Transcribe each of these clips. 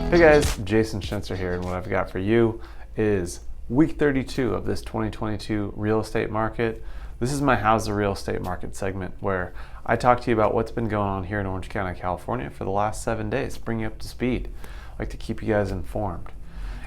Hey guys, Jason Schnitzer here, and what I've got for you is week 32 of this 2022 real estate market. This is my How's the Real Estate Market segment where I talk to you about what's been going on here in Orange County, California for the last 7 days, bring you up to speed. I like to keep you guys informed.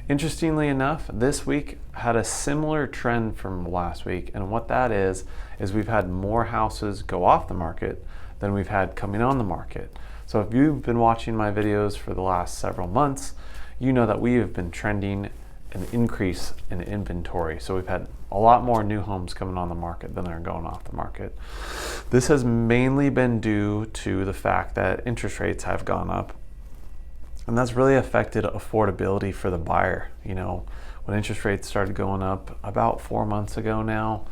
Interestingly enough, this week had a similar trend from last week, and what that is we've had more houses go off the market than we've had coming on the market. So if you've been watching my videos for the last several months, you know that we have been trending an increase in inventory. So we've had a lot more new homes coming on the market than are going off the market. This has mainly been due to the fact that interest rates have gone up, and that's really affected affordability for the buyer. You know, when interest rates started going up about 4 months ago now,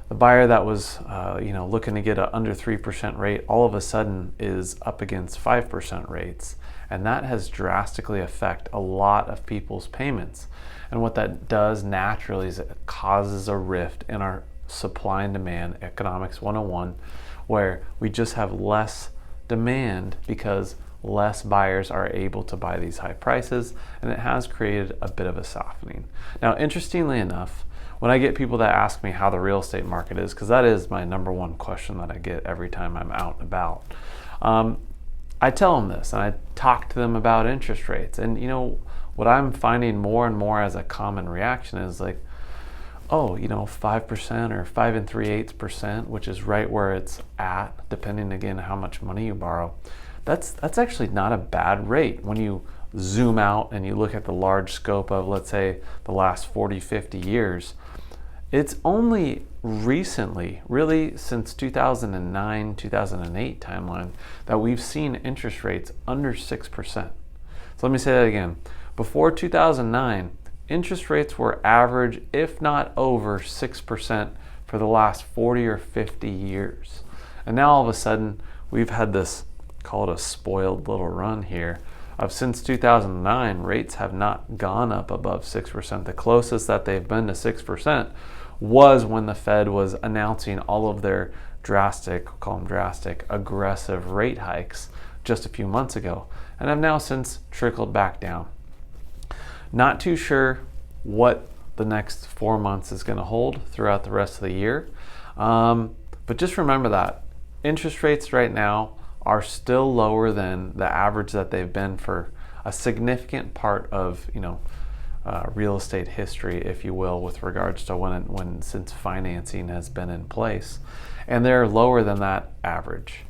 the buyer that was looking to get an under 3% rate all of a sudden is up against 5% rates, and that has drastically affected a lot of people's payments. And what that does naturally is it causes a rift in our supply and demand, economics 101, where we just have less demand because less buyers are able to buy these high prices, and it has created a bit of a softening. Now, interestingly enough, when I get people that ask me how the real estate market is, because that is my number one question that I get every time I'm out and about, I tell them this, and I talk to them about interest rates. And you know, what I'm finding more and more as a common reaction is like, oh, 5% or 5 3/8%, which is right where it's at, depending again how much money you borrow. That's actually not a bad rate when you zoom out and you look at the large scope of, let's say, the last 40, 50 years. It's only recently, really since 2009, 2008 timeline, that we've seen interest rates under 6%. So let me say that again. Before 2009, interest rates were average, if not over 6% for the last 40 or 50 years. And now all of a sudden, we've had this, call it a spoiled little run here, of since 2009, rates have not gone up above 6%. The closest that they've been to 6% was when the Fed was announcing all of their aggressive rate hikes just a few months ago, and have now since trickled back down. Not too sure what the next 4 months is going to hold throughout the rest of the year, but just remember that interest rates right now are still lower than the average that they've been for a significant part of real estate history, if you will, with regards to since financing has been in place, and they're lower than that average.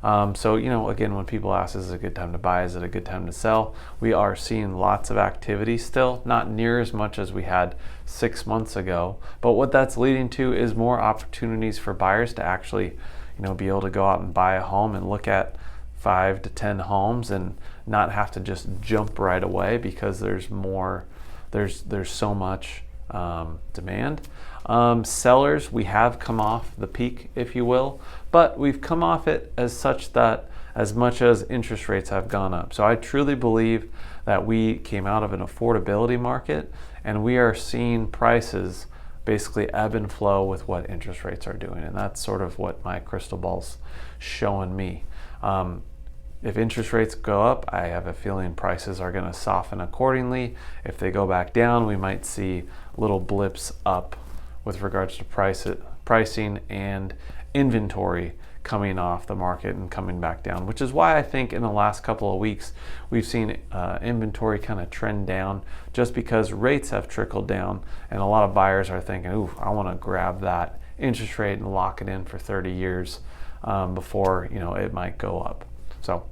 So again, when people ask, is it a good time to buy, is it a good time to sell, we are seeing lots of activity still, not near as much as we had 6 months ago, but what that's leading to is more opportunities for buyers to actually be able to go out and buy a home and look at 5 to 10 homes and not have to just jump right away because there's so much demand. Sellers, we have come off the peak, if you will, but we've come off it as such that as much as interest rates have gone up. So I truly believe that we came out of an affordability market, and we are seeing prices basically ebb and flow with what interest rates are doing, and that's sort of what my crystal ball's showing me. If interest rates go up, I have a feeling prices are going to soften accordingly. If they go back down, we might see little blips up with regards to pricing and inventory coming off the market and coming back down, which is why I think in the last couple of weeks we've seen inventory kind of trend down, just because rates have trickled down and a lot of buyers are thinking, ooh, I want to grab that interest rate and lock it in for 30 years before it might go up. So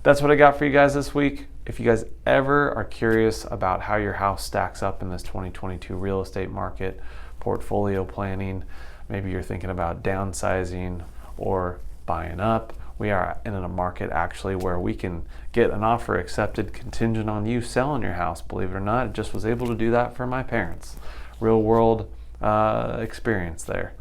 that's what I got for you guys this week. If you guys ever are curious about how your house stacks up in this 2022 real estate market, portfolio planning, maybe you're thinking about downsizing or buying up, we are in a market actually where we can get an offer accepted contingent on you selling your house. Believe it or not, I just was able to do that for my parents. Real world experience there.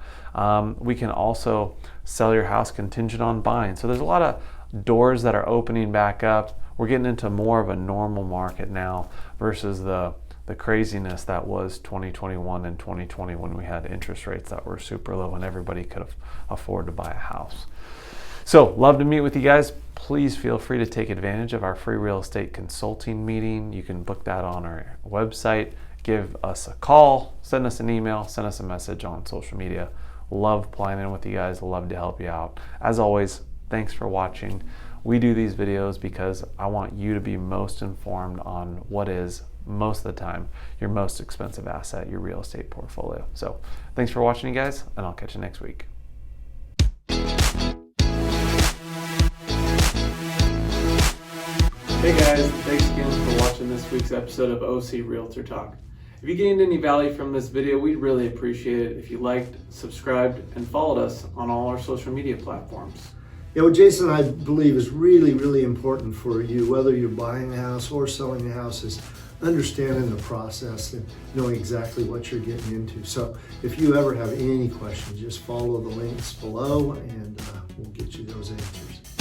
We can also sell your house contingent on buying. So there's a lot of doors that are opening back up. We're getting into more of a normal market now versus the craziness that was 2021 and 2020 when we had interest rates that were super low and everybody could afford to buy a house. So love to meet with you guys. please feel free to take advantage of our free real estate consulting meeting. You can book that on our website. Give us a call, send us an email, send us a message on social media. Love planning with you guys, love to help you out. As always, thanks for watching. We do these videos because I want you to be most informed on what is, most of the time, your most expensive asset, your real estate portfolio. So thanks for watching, you guys, and I'll catch you next week. Hey guys, thanks again for watching this week's episode of O.C Realtor Talk. If you gained any value from this video, we'd really appreciate it if you liked, subscribed, and followed us on all our social media platforms. Yeah, what Jason and I believe is really, really important for you, whether you're buying a house or selling a house, is understanding the process and knowing exactly what you're getting into. So if you ever have any questions, just follow the links below and we'll get you those answers.